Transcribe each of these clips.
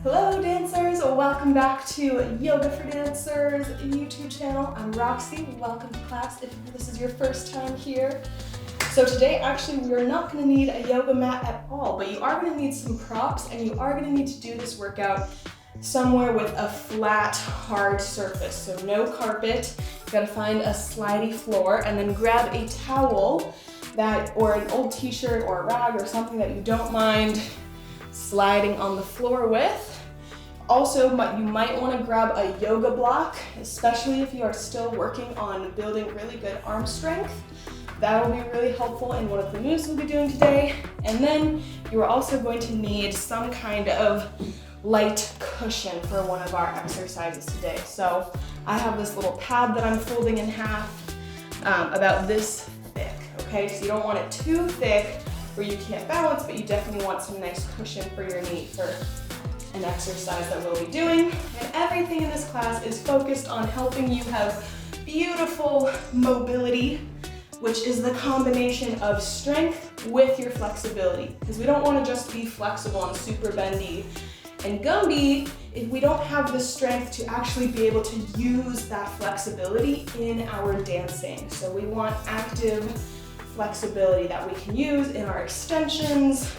Hello dancers, welcome back to Yoga for Dancers YouTube channel. I'm Roxie, welcome to class if this is your first time here. So today actually we are not going to need a yoga mat at all, but you are going to need some props and you are going to need to do this workout somewhere with a flat, hard surface. So no carpet, you got to find a slidey floor and then grab a towel or an old t-shirt or a rag or something that you don't mind sliding on the floor with. Also, you might want to grab a yoga block, especially if you are still working on building really good arm strength. That will be really helpful in one of the moves we'll be doing today. And then you are also going to need some kind of light cushion for one of our exercises today. So I have this little pad that I'm folding in half, about this thick, okay? So you don't want it too thick where you can't balance, but you definitely want some nice cushion for your knee for an exercise that we'll be doing. And everything in this class is focused on helping you have beautiful mobility, which is the combination of strength with your flexibility. Because we don't want to just be flexible and super bendy and Gumby if we don't have the strength to actually be able to use that flexibility in our dancing. So we want active flexibility that we can use in our extensions,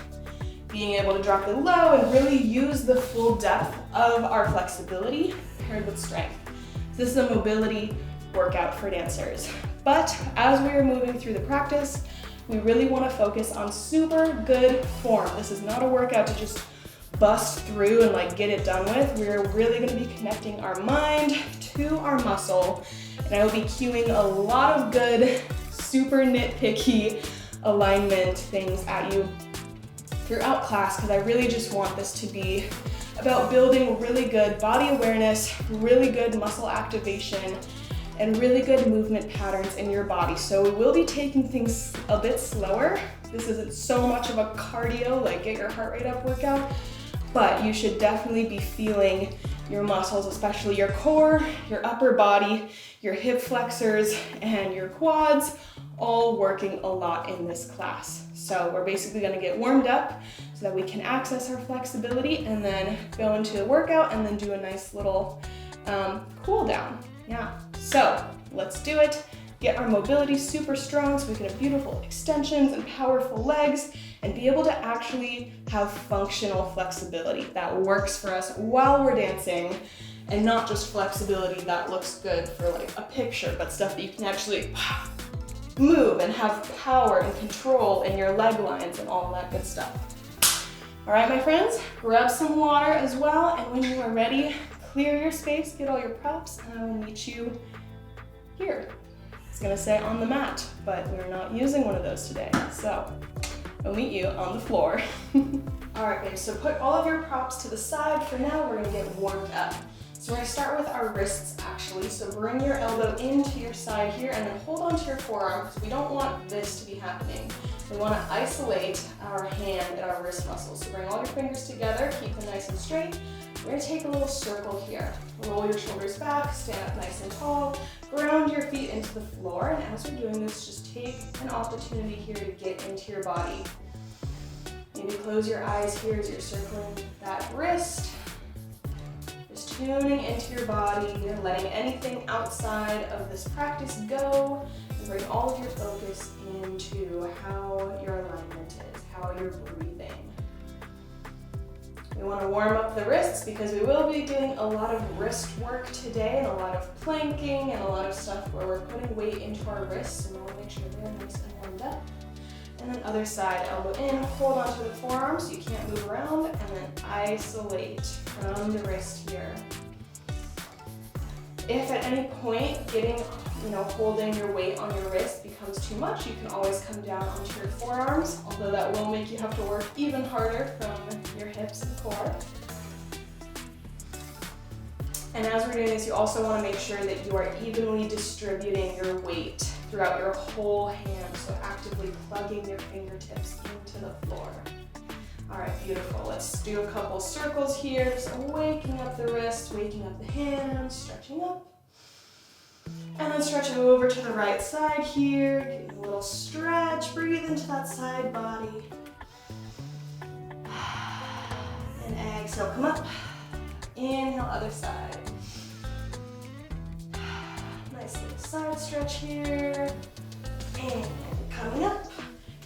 being able to drop it low and really use the full depth of our flexibility paired with strength. This is a mobility workout for dancers. But as we are moving through the practice, we really want to focus on super good form. This is not a workout to just bust through and get it done with. We're really going to be connecting our mind to our muscle, and I will be cueing a lot of good, super nitpicky alignment things at you throughout class, because I really just want this to be about building really good body awareness, really good muscle activation, and really good movement patterns in your body. So we will be taking things a bit slower. This isn't so much of a cardio, get your heart rate up workout, but you should definitely be feeling your muscles, especially your core, your upper body, your hip flexors, and your quads, all working a lot in this class. So we're basically gonna get warmed up so that we can access our flexibility and then go into the workout and then do a nice little cool down. Yeah, so let's do it. Get our mobility super strong so we can have beautiful extensions and powerful legs and be able to actually have functional flexibility that works for us while we're dancing, and not just flexibility that looks good for a picture, but stuff that you can actually move and have power and control in your leg lines and all that good stuff. All right, my friends, grab some water as well, and when you are ready, clear your space, get all your props, and I will meet you here. It's gonna say on the mat, but we're not using one of those today, so I'll meet you on the floor. All right, babes, so put all of your props to the side. For now, we're gonna get warmed up. So we're gonna start with our wrists actually. So bring your elbow into your side here and then hold onto your forearm, because we don't want this to be happening. We wanna isolate our hand and our wrist muscles. So bring all your fingers together, keep them nice and straight. We're gonna take a little circle here. Roll your shoulders back, stand up nice and tall, ground your feet into the floor, and as we're doing this, just take an opportunity here to get into your body. Maybe close your eyes here as you're circling that wrist. Just tuning into your body, letting anything outside of this practice go, and bring all of your focus into how your alignment is, how you're breathing. We want to warm up the wrists because we will be doing a lot of wrist work today and a lot of planking and a lot of stuff where we're putting weight into our wrists, and we want to make sure they're nice and warmed up. And then other side, elbow in, hold onto the forearm so you can't move around, and then isolate from the wrist here. If at any point holding your weight on your wrist becomes too much, you can always come down onto your forearms, although that will make you have to work even harder from your hips and core. And as we're doing this, you also want to make sure that you are evenly distributing your weight throughout your whole hand, so actively plugging your fingertips into the floor. All right, beautiful. Let's do a couple circles here, just waking up the wrist, waking up the hands, stretching up. And then stretching over to the right side here, getting a little stretch, breathe into that side body. And exhale, come up. Inhale, other side. Nice little side stretch here. And coming up.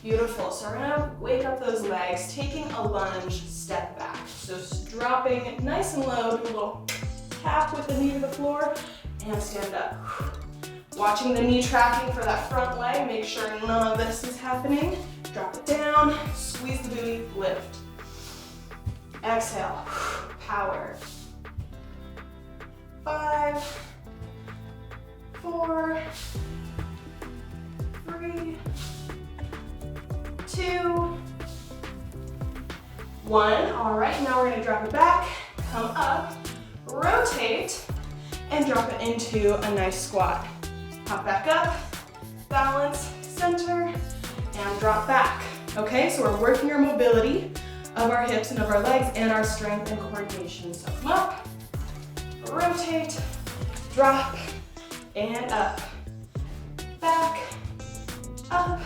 Beautiful. So we're gonna wake up those legs, taking a lunge, step back. So dropping nice and low, do a little tap with the knee to the floor, and stand up. Watching the knee tracking for that front leg, make sure none of this is happening. Drop it down, squeeze the booty, lift. Exhale, power. 5, 4, 3, 2, 1. All right, now we're gonna drop it back, come up, rotate, and drop it into a nice squat. Hop back up, balance, center, and drop back. Okay, so we're working our mobility of our hips and of our legs and our strength and coordination. So come up, rotate, drop, and up. Back, up,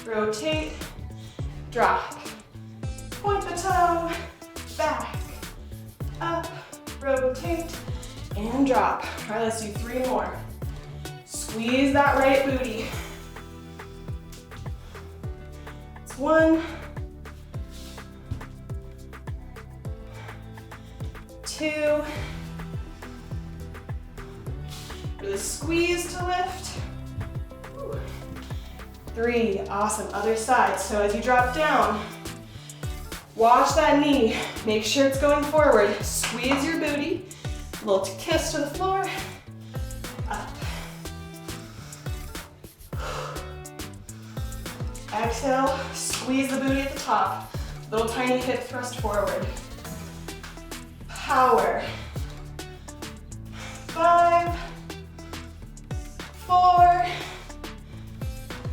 rotate, drop. Point the toe, back, up, rotate, and drop. All right, let's do 3 more. Squeeze that right booty. It's 1, 2, really squeeze to lift. 3, awesome, other side. So as you drop down, watch that knee, make sure it's going forward. Squeeze your booty, a little kiss to the floor, up. Exhale, squeeze the booty at the top. Little tiny hip thrust forward. Power. 5, 4,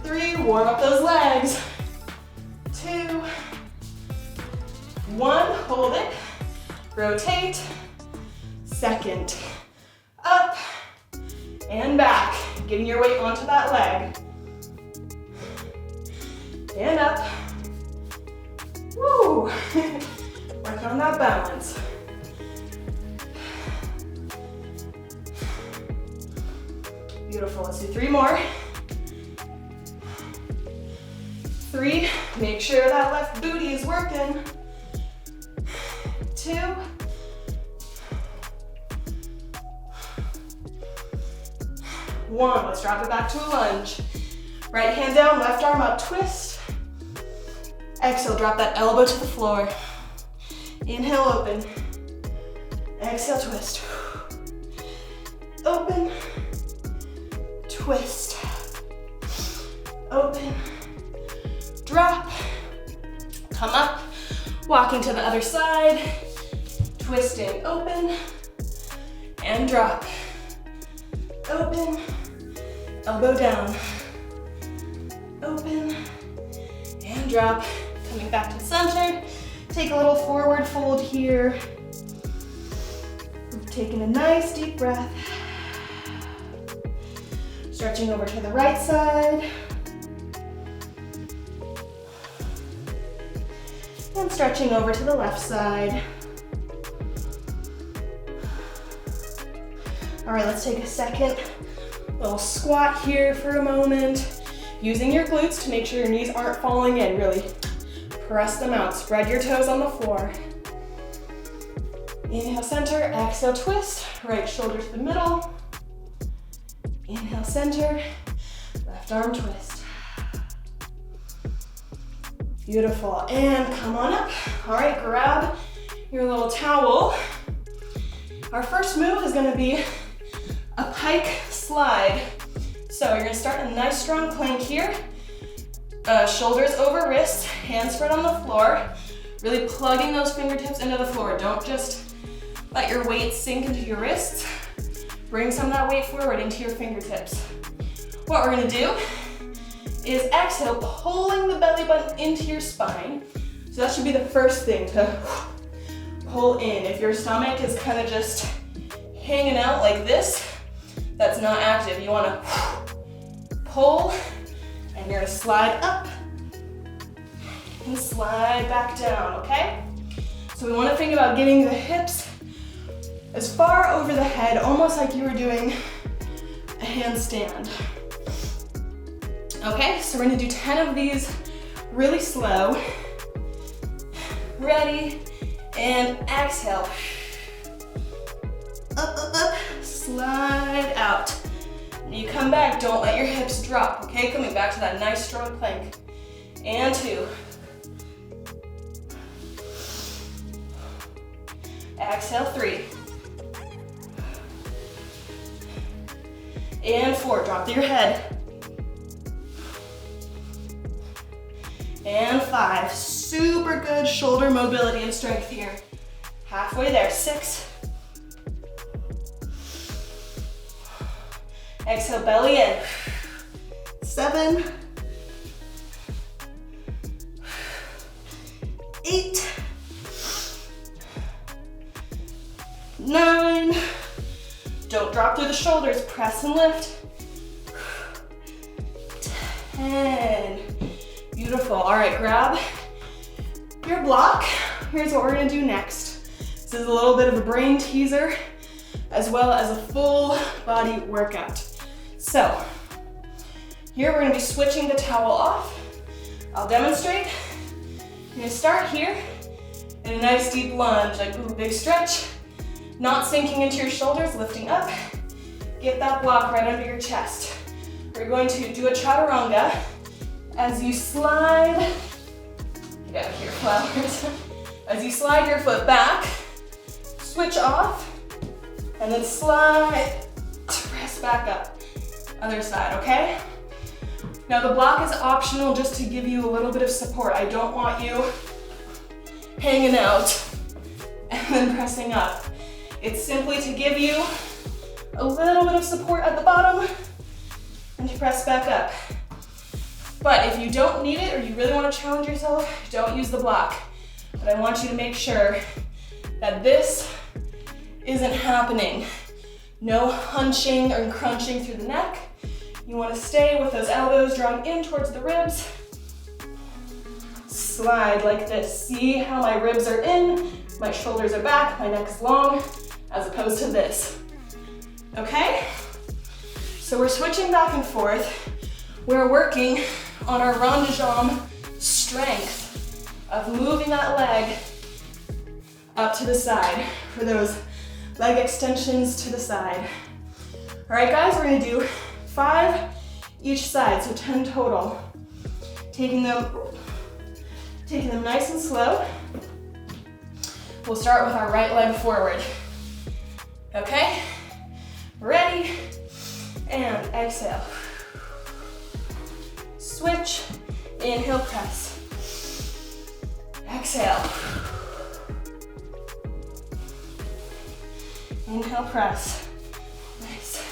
3, warm up those legs. 2, 1, hold it. Rotate. Second. Up and back. Getting your weight onto that leg. And up. Woo! Work on that balance. Beautiful. Let's do 3 more. 3. Make sure that left booty is working. 2. 1. Let's drop it back to a lunge. Right hand down, left arm up, twist. Exhale, drop that elbow to the floor. Inhale, open. Exhale, twist. Open. Twist. Open. Drop. Come up. Walking to the other side. Twisting, open. And drop. Open. Elbow down. Open. And drop. Coming back to center. Take a little forward fold here. Taking a nice deep breath. Stretching over to the right side. And stretching over to the left side. All right, let's take a second little squat here for a moment. Using your glutes to make sure your knees aren't falling in, really press them out. Spread your toes on the floor. Inhale, center, exhale, twist. Right shoulder to the middle. Inhale, center, left arm twist. Beautiful, and come on up. All right, grab your little towel. Our first move is gonna be a pike slide. So you're gonna start a nice strong plank here. Shoulders over wrists, hands spread on the floor. Really plugging those fingertips into the floor. Don't just let your weight sink into your wrists. Bring some of that weight forward into your fingertips. What we're gonna do is exhale, pulling the belly button into your spine. So that should be the first thing, to pull in. If your stomach is kind of just hanging out like this, that's not active. You wanna pull, and you're gonna slide up and slide back down, okay? So we wanna think about getting the hips as far over the head, almost like you were doing a handstand. Okay, so we're gonna do 10 of these really slow. Ready, and exhale. Up, up, up, slide out. When you come back, don't let your hips drop, okay? Coming back to that nice strong plank. And 2. Exhale, 3. And 4, drop to your head. And 5, super good shoulder mobility and strength here. Halfway there, 6. Exhale, belly in. 7. 8. 9. Don't drop through the shoulders, press and lift. 10. Beautiful. All right, grab your block. Here's what we're gonna do next. This is a little bit of a brain teaser as well as a full body workout. So here we're gonna be switching the towel off. I'll demonstrate. You're gonna start here in a nice deep lunge, like ooh, big stretch, not sinking into your shoulders, lifting up. Get that block right under your chest. We're going to do a chaturanga. As you slide, get out of here, flowers. As you slide your foot back, switch off, and then slide, press back up. Other side, okay? Now the block is optional just to give you a little bit of support. I don't want you hanging out and then pressing up. It's simply to give you a little bit of support at the bottom and to press back up. But if you don't need it or you really want to challenge yourself, don't use the block. But I want you to make sure that this isn't happening. No hunching or crunching through the neck. You want to stay with those elbows drawing in towards the ribs. Slide like this. See how my ribs are in, my shoulders are back, my neck is long, as opposed to this. Okay? So we're switching back and forth. We're working on our rond de jambe strength of moving that leg up to the side for those leg extensions to the side. All right, guys, we're gonna do 5 each side, so 10 total. Taking them nice and slow. We'll start with our right leg forward. Okay? Ready? And exhale. Switch, inhale, press. Exhale. Inhale, press. Nice.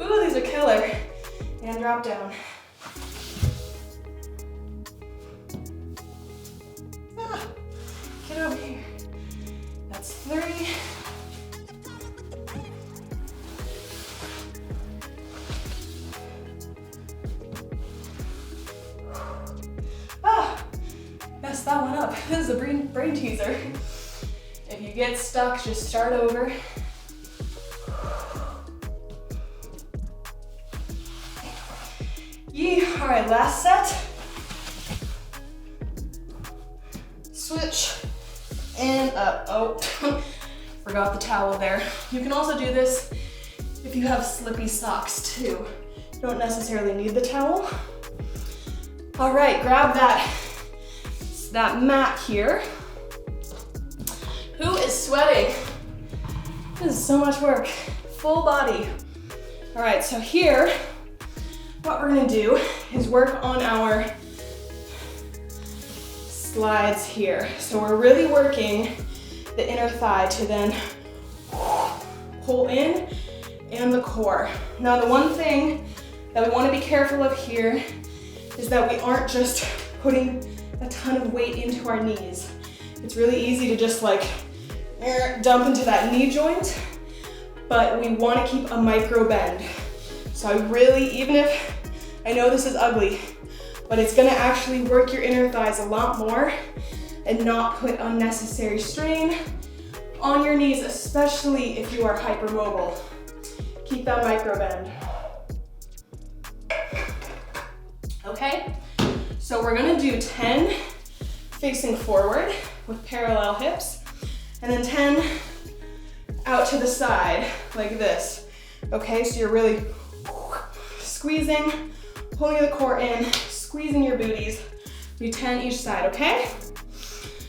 Ooh, these are killer. And drop down. Get over here. That's 3. Messed that one up. This is a brain teaser. If you get stuck, just start over. Yee. All right, last set. Switch and up. Oh, forgot the towel there. You can also do this if you have slippy socks too. You don't necessarily need the towel. All right, grab that mat here. Who is sweating? This is so much work. Full body. All right, so here, what we're gonna do is work on our slides here. So we're really working the inner thigh to then pull in and the core. Now the one thing that we want to be careful of here is that we aren't just putting a ton of weight into our knees. It's really easy to just like dump into that knee joint, but we want to keep a micro bend. So I really, even if I know this is ugly, but it's gonna actually work your inner thighs a lot more and not put unnecessary strain on your knees, especially if you are hypermobile. Keep that micro bend. Okay, so we're gonna do 10 facing forward with parallel hips, and then 10 out to the side like this. Okay, so you're really squeezing, pulling the core in, squeezing your booties. Do 10 each side, okay?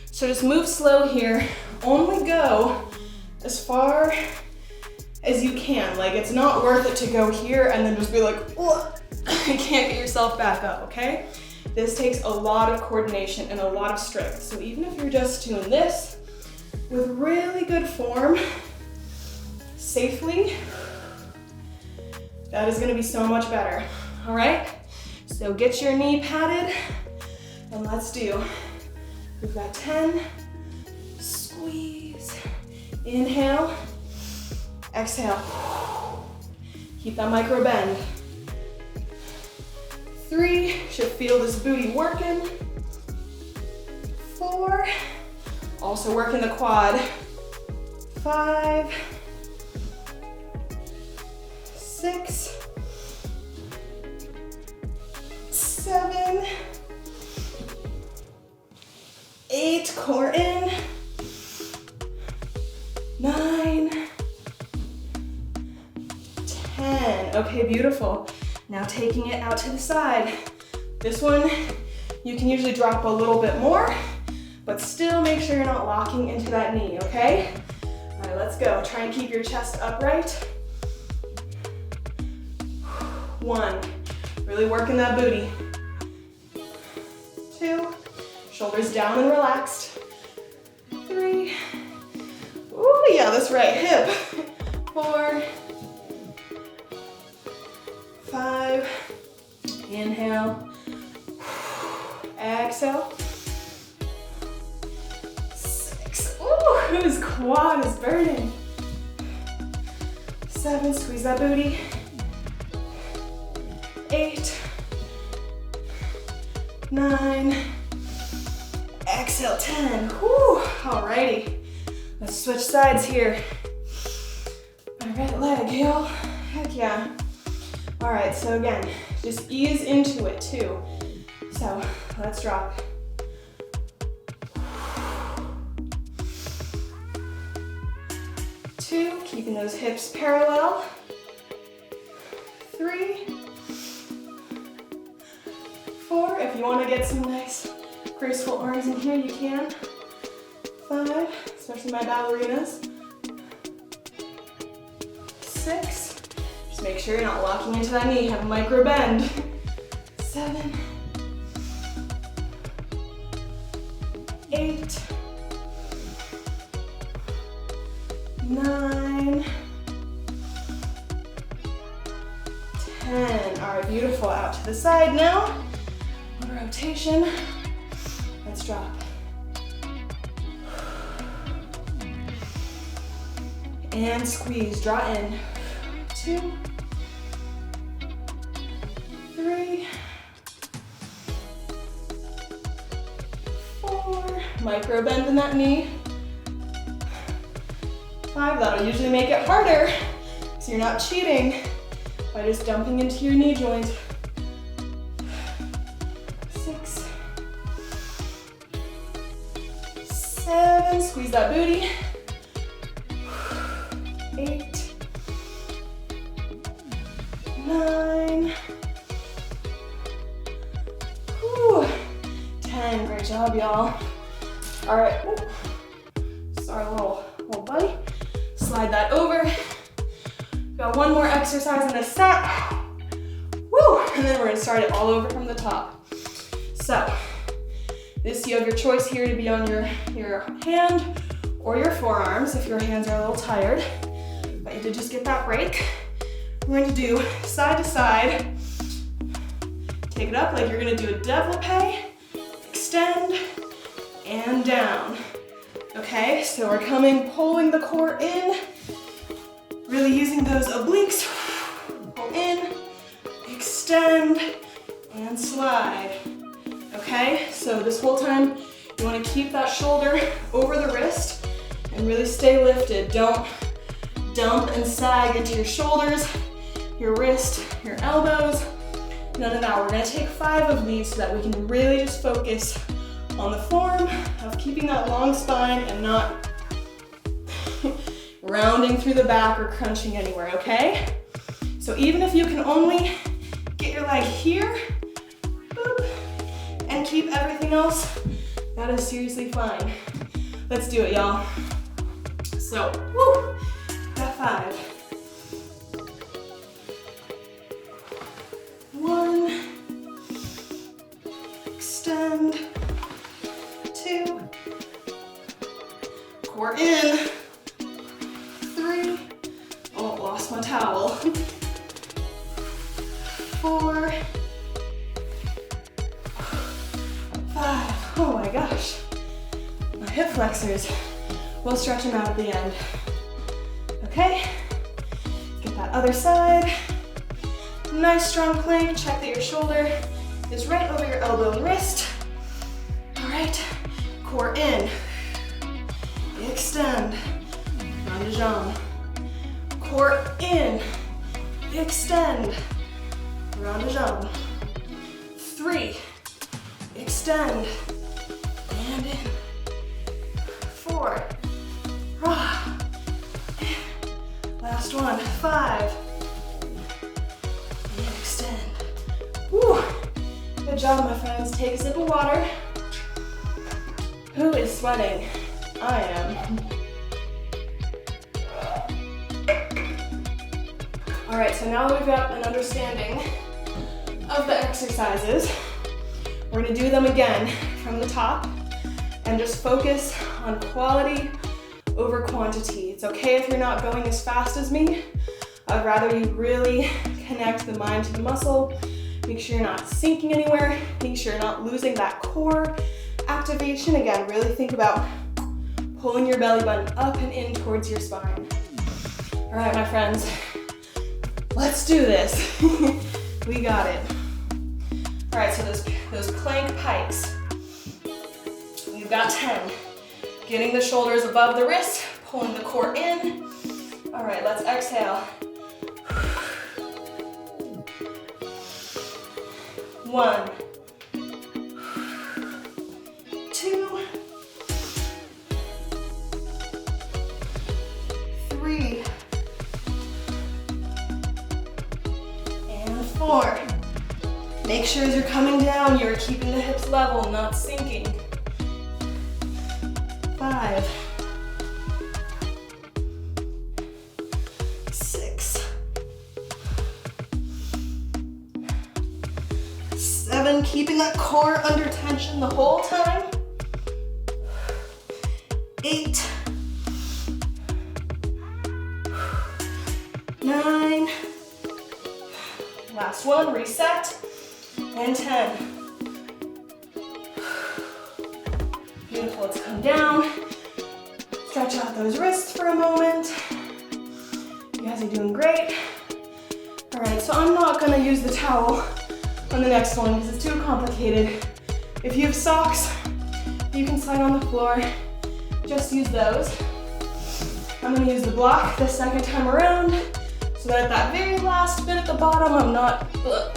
So just move slow here. Only go as far as you can. Like, it's not worth it to go here and then just be like, you can't get yourself back up, okay? This takes a lot of coordination and a lot of strength. So even if you're just doing this with really good form, safely, that is gonna be so much better, all right? So get your knee padded, and let's do, we've got 10, squeeze, inhale, exhale, keep that micro bend. 3, should feel this booty working. 4, also working the quad. 5, 6, 7, 8, core in. 9, 10. Okay, beautiful. Now taking it out to the side. This one, you can usually drop a little bit more, but still make sure you're not locking into that knee, okay? All right, let's go. Try and keep your chest upright. 1, really working that booty. 2, shoulders down and relaxed. 3, ooh, yeah, that's right, hip. 4, 5, inhale, exhale. 6, ooh, whose quad is burning? 7, squeeze that booty. 8, 9, exhale, 10. Whew, alrighty. Let's switch sides here. My right leg, y'all. Heck yeah. All right, so again, just ease into it too. So let's drop. 2, keeping those hips parallel. 3, 4, if you want to get some nice graceful arms in here, you can. 5, especially my ballerinas. 6, just make sure you're not locking into that knee, have a micro bend. 7, 8, 9, 10. All right, beautiful. Out to the side now. Rotation. Let's drop. And squeeze, draw in. 2, 3, 4, micro bend in that knee. 5, that'll usually make it harder, so you're not cheating by just dumping into your knee joint. 6, 7, squeeze that booty. 8, 9, whew, 10. Great job, y'all. All right. Ooh. Sorry, little buddy. Slide that over. Got one more exercise in this set. Woo! And then we're gonna start it all over from the top. So, you have your choice here to be on your hand or your forearms if your hands are a little tired. But you did just get that break. We're going to do side to side. Take it up like you're gonna do a développé. Extend and down. Okay, so we're pulling the core in, really using those obliques. Pull in, extend, and slide. Okay, so this whole time You want to keep that shoulder over the wrist and really stay lifted. Don't dump and sag into your shoulders, your wrist, your elbows. None of that. We're going to take 5 of these so that we can really just focus on the form of keeping that long spine and not rounding through the back or crunching anywhere, okay? So even if you can only get your leg here, boop, and keep everything else, that is seriously fine. Let's do it, y'all. So, woo, got 5. 1, extend, 2, core in, 3, oh, lost my towel, 4, 5, oh my gosh, my hip flexors, we'll stretch them out at the end. Okay, get that other side. Nice strong plank, check that your shoulder is right over your elbow and wrist. All right, core in, extend, round de jambe. Core in, extend, round de jambe. 3, extend, and in. 4, last one, 5, and extend. Woo. Good job, my friends. Take a sip of water. Who is sweating? I am. All right, so now that we've got an understanding of the exercises, we're gonna do them again from the top and just focus on quality over quantity. It's okay if you're not going as fast as me. I'd rather you really connect the mind to the muscle. Make sure you're not sinking anywhere. Make sure you're not losing that core activation. Again, really think about pulling your belly button up and in towards your spine. All right, my friends, let's do this. We got it. All right, so those plank pikes. We've got 10. Getting the shoulders above the wrist, pulling the core in. All right, let's exhale. 1, 2, 3, and 4. Make sure as you're coming down, you're keeping the hips level, not sinking. 5, 6, 7, keeping that core under tension the whole time. 8, 9, last one, reset, and 10. Beautiful, let's come down. Stretch out those wrists for a moment. You guys are doing great. All right, so I'm not gonna use the towel on the next one because it's too complicated. If you have socks, you can slide on the floor. Just use those. I'm gonna use the block the second time around so that at that very last bit at the bottom, I'm not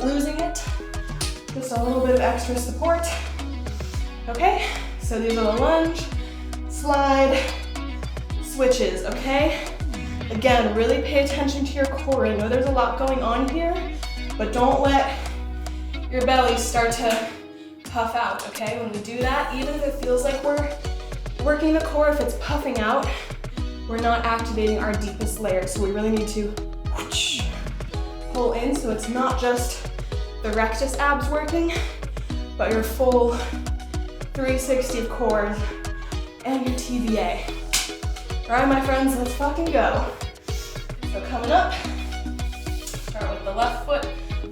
losing it. Just a little bit of extra support. Okay, so these are the lunge, slide, switches, okay? Again, really pay attention to your core. I know there's a lot going on here, but don't let your belly start to puff out, okay? When we do that, even if it feels like we're working the core, if it's puffing out, we're not activating our deepest layer. So we really need to pull in so it's not just the rectus abs working, but your full 360 of core and your TVA. All right, my friends, let's fucking go. So coming up, start with the left foot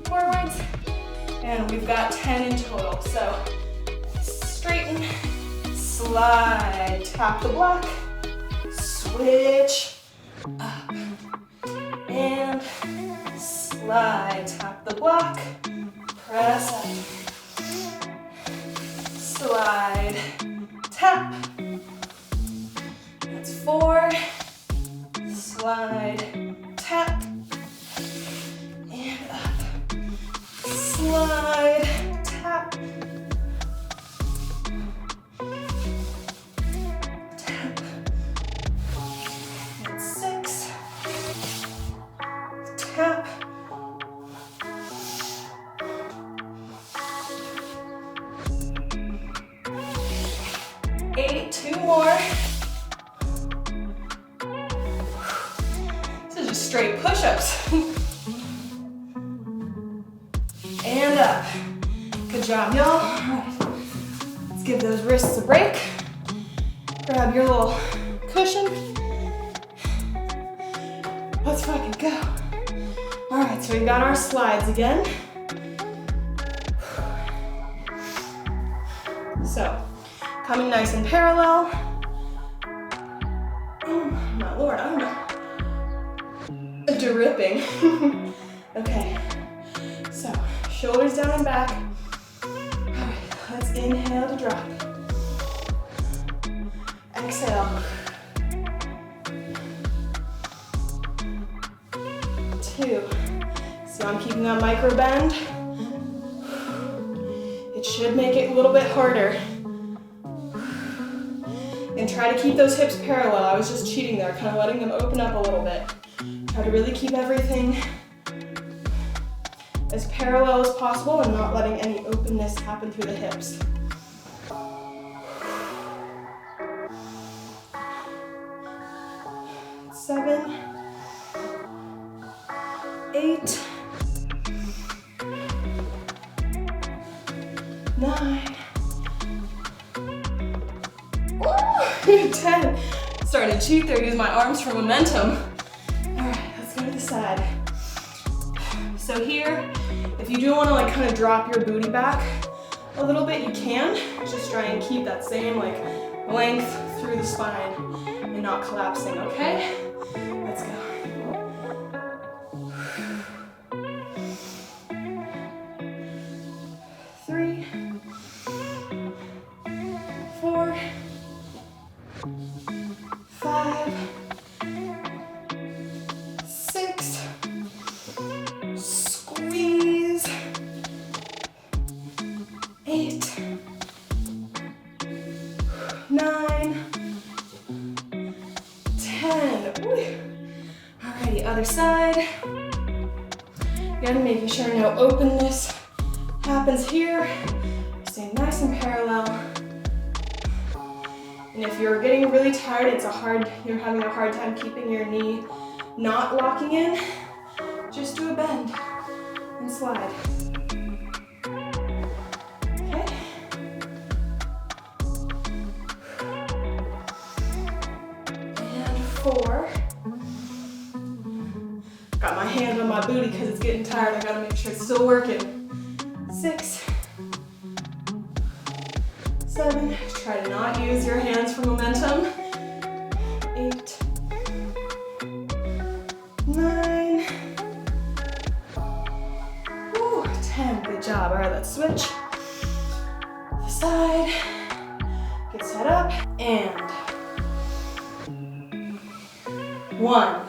forwards, and we've got 10 in total. So straighten, slide, tap the block, switch, up, and slide, tap the block, press up, slide, tap. That's 4. Slide, tap, and up. Slide, tap, tap. And 6. Tap. 8, 2 more. This is just straight push-ups. And up. Good job, y'all. All right. Let's give those wrists a break. Grab your little cushion. Let's fucking go. All right, so we got our slides again. So, coming nice and parallel. Oh my Lord, I'm dripping. Okay, so shoulders down and back. All right, let's inhale to drop. Exhale. 2. So I'm keeping that micro bend. It should make it a little bit harder. And try to keep those hips parallel. I was just cheating there, kind of letting them open up a little bit. Try to really keep everything as parallel as possible and not letting any openness happen through the hips. 7, 8, 9, 10. Starting to cheat there, use my arms for momentum. All right, let's go to the side. So here, if you do want to like kind of drop your booty back a little bit, you can. Just try and keep that same like length through the spine and not collapsing, okay? Let's go. 3, 4, 5, 6, squeeze, 8, 9, 10. Alrighty, other side. Again, making sure no openness happens here. Stay nice and parallel. And if you're getting really tired, you're having a hard time keeping your knee not locking in, just do a bend and slide. Okay. And 4. Got my hand on my booty because it's getting tired. I gotta make sure it's still working. 6, 7, try to not use your hands for momentum. 8, 9, 10, good job. All right, let's switch. The side, get set up, and 1.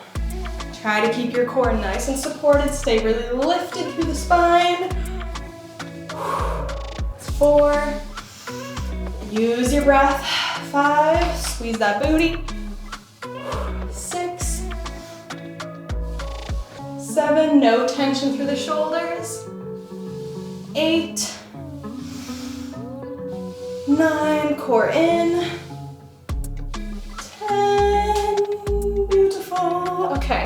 Try to keep your core nice and supported, stay really lifted through the spine. 4, use your breath. 5, squeeze that booty. 6, 7, no tension through the shoulders. 8, 9, core in. 10, beautiful. Okay,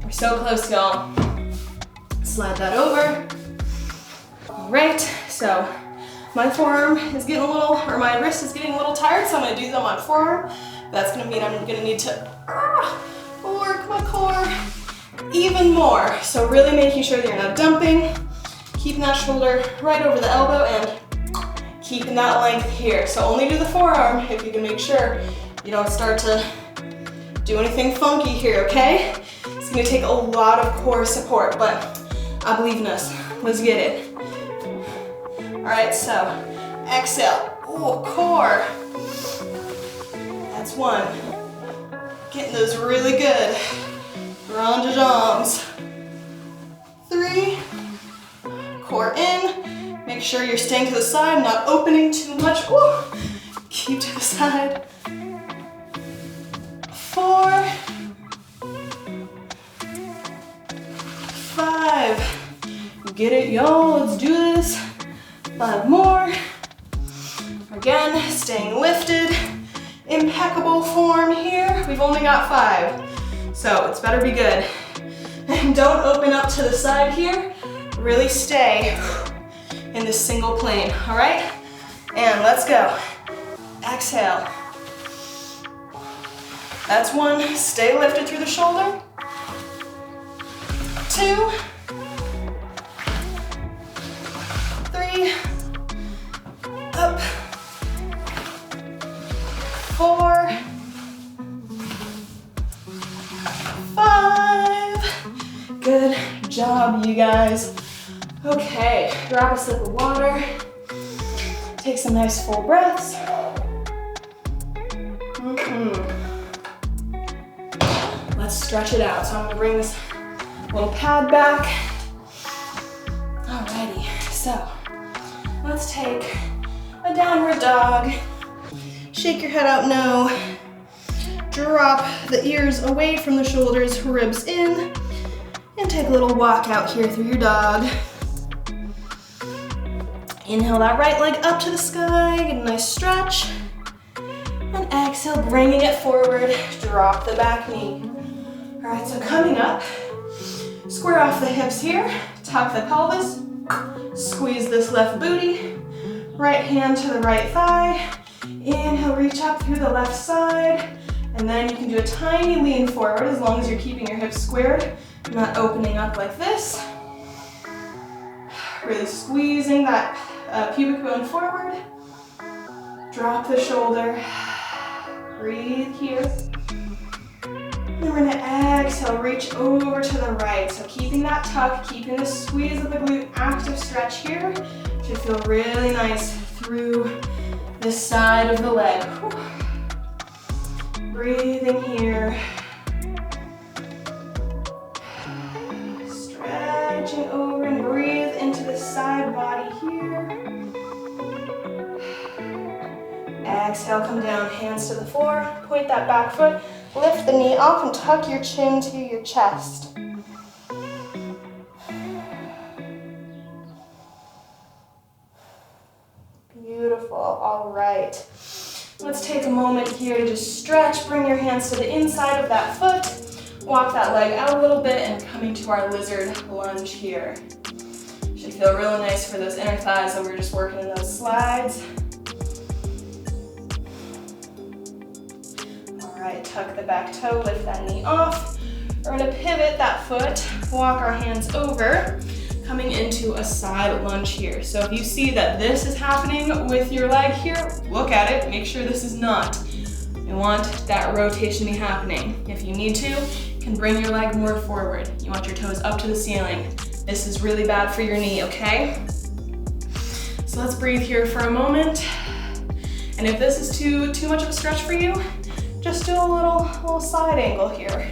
we're so close, y'all. Slide that over. All right, so my forearm is getting a little, or my wrist is getting a little tired, so I'm gonna do that on my forearm. That's gonna mean I'm gonna need to work my core even more. So really making sure that you're not dumping, keeping that shoulder right over the elbow and keeping that length here. So only do the forearm if you can make sure you don't start to do anything funky here, okay? It's gonna take a lot of core support, but I believe in us. Let's get it. All right, so exhale, core. one. Getting those really good ronde-jambs. 3, core in. Make sure you're staying to the side, not opening too much. Ooh. Keep to the side. 4, 5. Get it, y'all, let's do this. 5 more. Again, staying lifted. Impeccable form here. We've only got 5, so it's better be good. And don't open up to the side here. Really stay in this single plane, all right? And let's go. Exhale. That's 1. Stay lifted through the shoulder. 2, 3, up. 4, 5. Good job, you guys. Okay, grab a sip of water. Take some nice full breaths. Let's stretch it out. So I'm gonna bring this little pad back. Alrighty, so let's take a downward dog. Shake your head out, no. Drop the ears away from the shoulders, ribs in, and take a little walk out here through your dog. Inhale that right leg up to the sky, get a nice stretch. And exhale, bringing it forward, drop the back knee. All right, so coming up, square off the hips here, tuck the pelvis, squeeze this left booty, right hand to the right thigh. Inhale, reach up through the left side, and then you can do a tiny lean forward as long as you're keeping your hips squared, not opening up like this. Really squeezing that pubic bone forward. Drop the shoulder. Breathe here. And then we're gonna exhale, reach over to the right. So keeping that tuck, keeping the squeeze of the glute, active stretch here. Should feel really nice through this side of the leg. Breathing here. Stretching over and breathe into the side body here. Exhale, come down, hands to the floor. Point that back foot. Lift the knee up and tuck your chin to your chest. Beautiful, all right. Let's take a moment here to just stretch. Bring your hands to the inside of that foot. Walk that leg out a little bit and coming to our lizard lunge here. Should feel really nice for those inner thighs that we're just working in those slides. All right, tuck the back toe, lift that knee off. We're gonna pivot that foot, walk our hands over, coming into a side lunge here. So if you see that this is happening with your leg here, look at it, make sure this is not. You want that rotation to be happening. If you need to, you can bring your leg more forward. You want your toes up to the ceiling. This is really bad for your knee, okay? So let's breathe here for a moment. And if this is too much of a stretch for you, just do a little side angle here.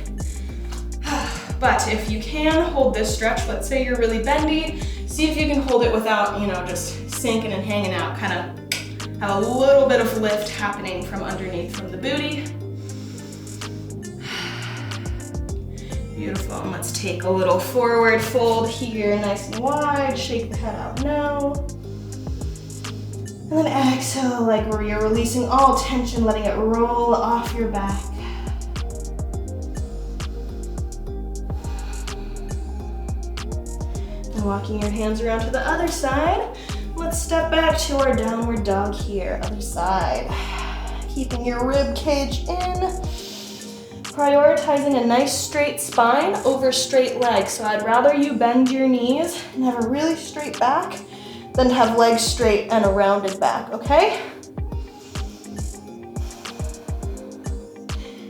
But if you can hold this stretch, let's say you're really bendy, see if you can hold it without, just sinking and hanging out. Kind of have a little bit of lift happening from underneath from the booty. Beautiful, and let's take a little forward fold here, nice and wide, shake the head out now. And then exhale, like where you're releasing all tension, letting it roll off your back. And walking your hands around to the other side, let's step back to our downward dog here, other side. Keeping your rib cage in. Prioritizing a nice straight spine over straight legs. So I'd rather you bend your knees and have a really straight back than have legs straight and a rounded back, okay?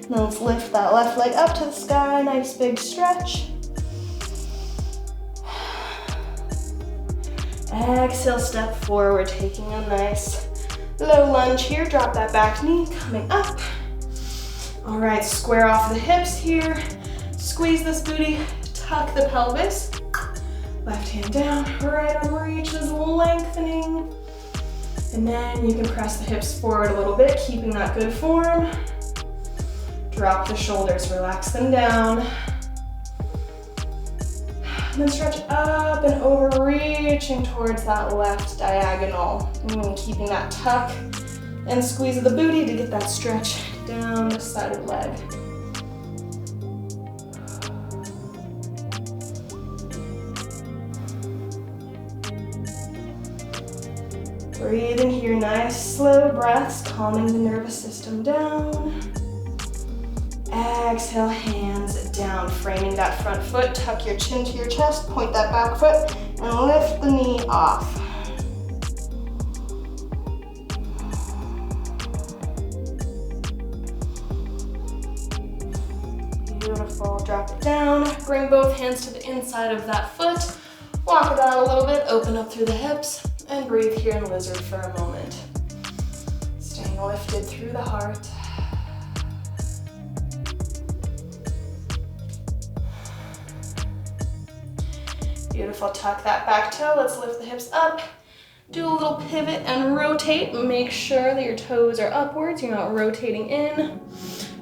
Now let's lift that left leg up to the sky, nice big stretch. Exhale, step forward, taking a nice low lunge here. Drop that back knee, coming up. All right, square off the hips here. Squeeze this booty, tuck the pelvis. Left hand down, right arm reaches, lengthening. And then you can press the hips forward a little bit, keeping that good form. Drop the shoulders, relax them down. And then stretch up and over, reaching towards that left diagonal. Keeping that tuck and squeeze of the booty to get that stretch down the side of the leg. Breathing here, nice slow breaths, calming the nervous system down. Exhale, hands down, framing that front foot, tuck your chin to your chest, point that back foot, and lift the knee off. Beautiful, drop it down, bring both hands to the inside of that foot, walk it out a little bit, open up through the hips, and breathe here in lizard for a moment. Staying lifted through the heart. Beautiful, tuck that back toe. Let's lift the hips up. Do a little pivot and rotate. Make sure that your toes are upwards, you're not rotating in.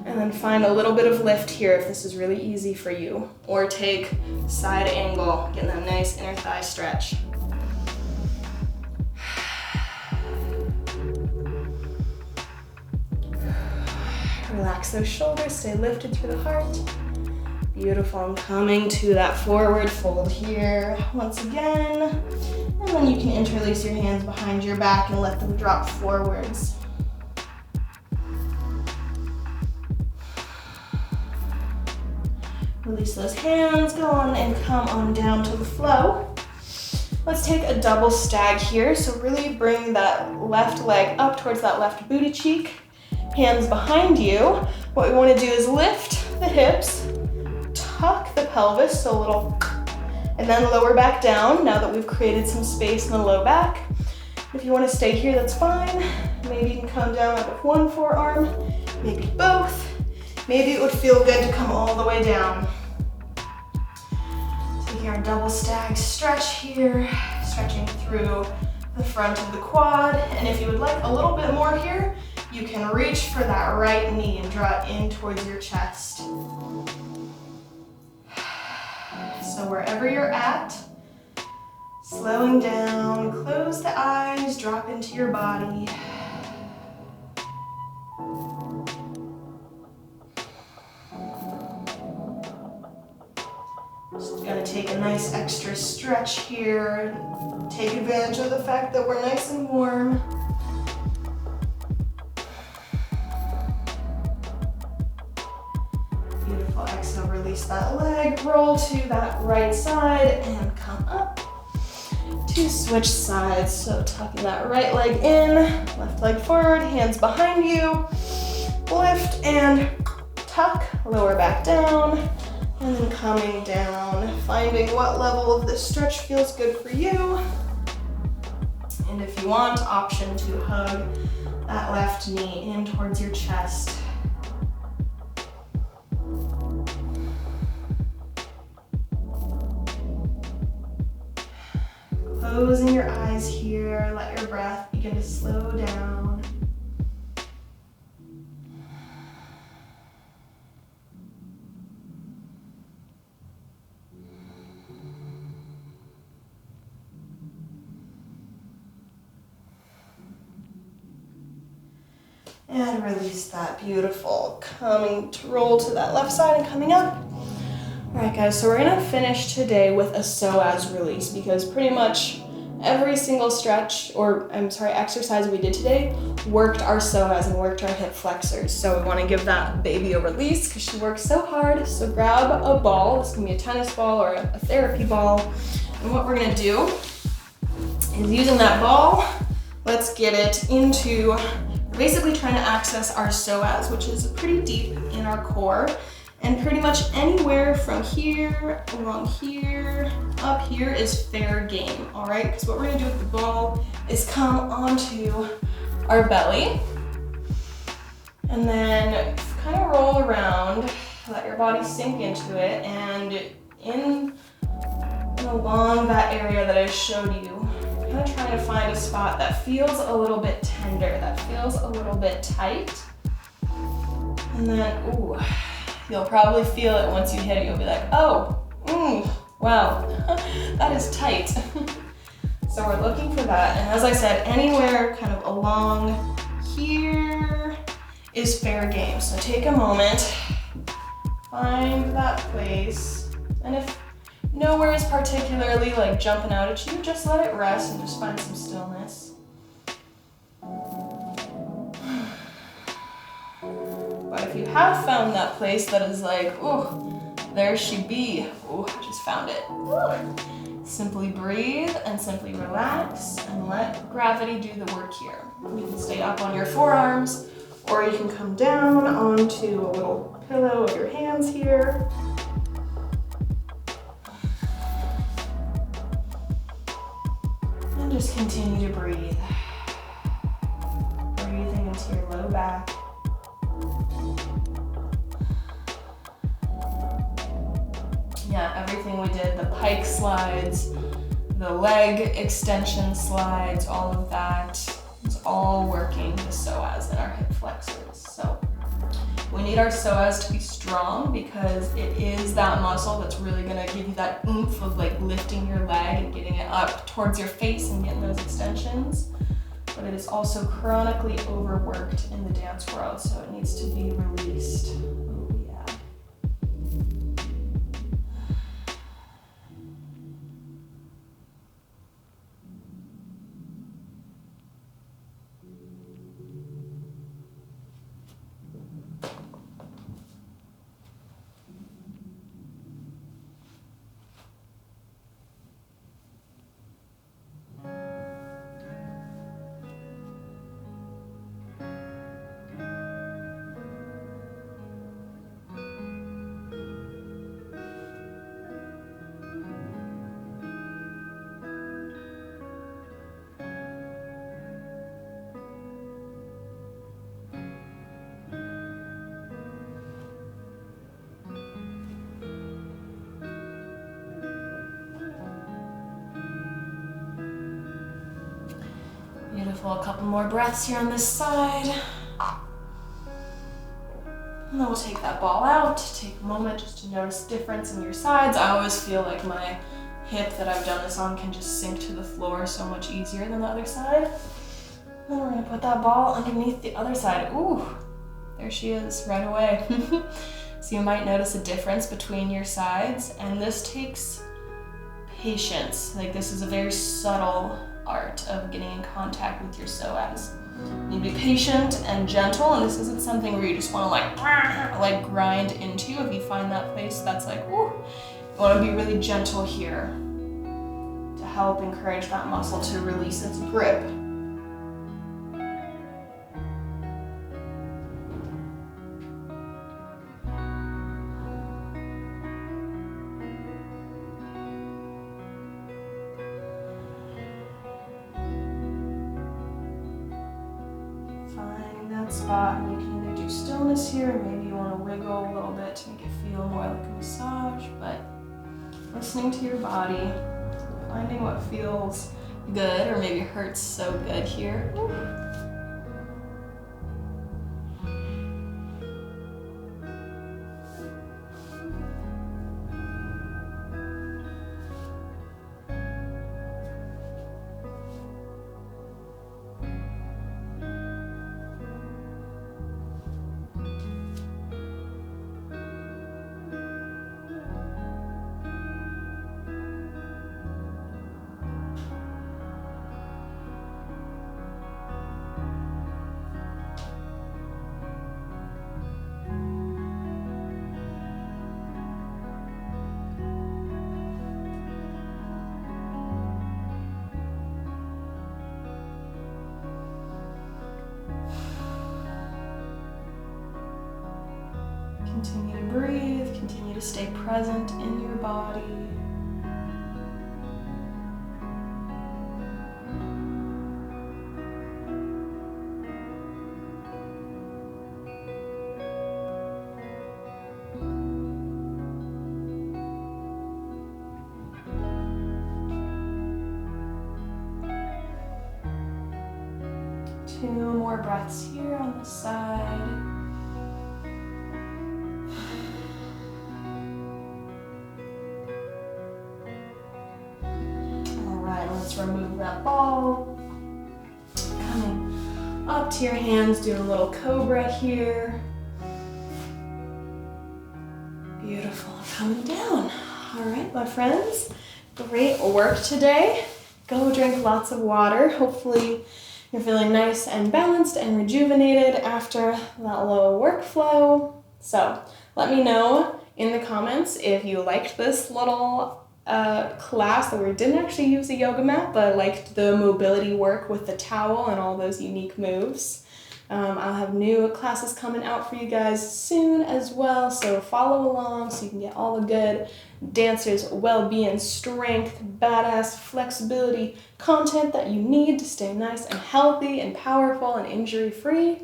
And then find a little bit of lift here if this is really easy for you. Or take side angle, getting that nice inner thigh stretch. Relax those shoulders, stay lifted through the heart. Beautiful, and coming to that forward fold here once again. And then you can interlace your hands behind your back and let them drop forwards. Release those hands, go on and come on down to the flow. Let's take a double stag here. So really bring that left leg up towards that left booty cheek. Hands behind you. What we want to do is lift the hips, tuck the pelvis, so a little, and then lower back down now that we've created some space in the low back. If you want to stay here, that's fine. Maybe you can come down with one forearm, maybe both. Maybe it would feel good to come all the way down. Taking our double stag stretch here, stretching through the front of the quad. And if you would like a little bit more here, you can reach for that right knee and draw it in towards your chest. So wherever you're at, slowing down, close the eyes, drop into your body. Just gonna take a nice extra stretch here. Take advantage of the fact that we're nice and warm. Beautiful, exhale, release that leg, roll to that right side and come up to switch sides. So tucking that right leg in, left leg forward, hands behind you, lift and tuck, lower back down, and then coming down, finding what level of this stretch feels good for you. And if you want, option to hug that left knee in towards your chest. Closing your eyes here, let your breath begin to slow down. And release that, beautiful. Coming to roll to that left side and coming up. All right, guys, so we're gonna finish today with a psoas release because pretty much every single exercise we did today worked our psoas and worked our hip flexors. So we wanna give that baby a release because she works so hard. So grab a ball, this can be a tennis ball or a therapy ball. And what we're gonna do is using that ball, let's get it into, we're basically trying to access our psoas, which is pretty deep in our core. And pretty much anywhere from here, along here, up here is fair game, all right? Because what we're gonna do with the ball is come onto our belly. And then kind of roll around, let your body sink into it, and in along that area that I showed you, kind of trying to find a spot that feels a little bit tender, that feels a little bit tight. And then, ooh, you'll probably feel it once you hit it. You'll be like, oh, wow, that is tight. So we're looking for that. And as I said, anywhere kind of along here is fair game. So take a moment, find that place. And if nowhere is particularly like jumping out at you, just let it rest and just find some stillness. But if you have found that place that is like, ooh, there she be. Ooh, I just found it. Ooh. Simply breathe and simply relax and let gravity do the work here. You can stay up on your forearms, or you can come down onto a little pillow of your hands here. And just continue to breathe. Breathing into your low back. Yeah, everything we did, the pike slides, the leg extension slides, all of that, it's all working the psoas and our hip flexors. So we need our psoas to be strong because it is that muscle that's really gonna give you that oomph of like lifting your leg and getting it up towards your face and getting those extensions. But it is also chronically overworked in the dance world, so it needs to be released. Beautiful, a couple more breaths here on this side. And then we'll take that ball out, take a moment just to notice the difference in your sides. I always feel like my hip that I've done this on can just sink to the floor so much easier than the other side. Then we're gonna put that ball underneath the other side. Ooh, there she is right away. So you might notice a difference between your sides, and this takes patience. Like this is a very subtle art of getting in contact with your psoas. You need to be patient and gentle, and this isn't something where you just want to like grind into. If you find that place that's like, whoo, you want to be really gentle here to help encourage that muscle to release its grip. Spot, and you can either do stillness here, or maybe you want to wiggle a little bit to make it feel more like a massage, but listening to your body, finding what feels good or maybe hurts so good here. Continue to breathe, continue to stay present in your body. 2 more breaths here on this side. All right, let's remove that ball. Coming up to your hands, doing a little cobra here. Beautiful, coming down. All right, my friends, great work today. Go drink lots of water. Hopefully you're feeling nice and balanced and rejuvenated after that little workflow. So let me know in the comments if you liked this little class that we didn't actually use a yoga mat, but liked the mobility work with the towel and all those unique moves. I'll have new classes coming out for you guys soon as well, so follow along so you can get all the good dancers, well-being, strength, badass, flexibility content that you need to stay nice and healthy and powerful and injury-free.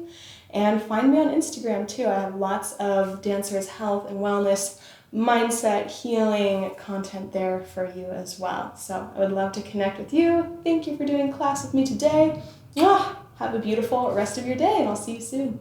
And find me on Instagram too. I have lots of dancers' health and wellness, mindset, healing content there for you as well. So I would love to connect with you. Thank you for doing class with me today. Have a beautiful rest of your day, and I'll see you soon.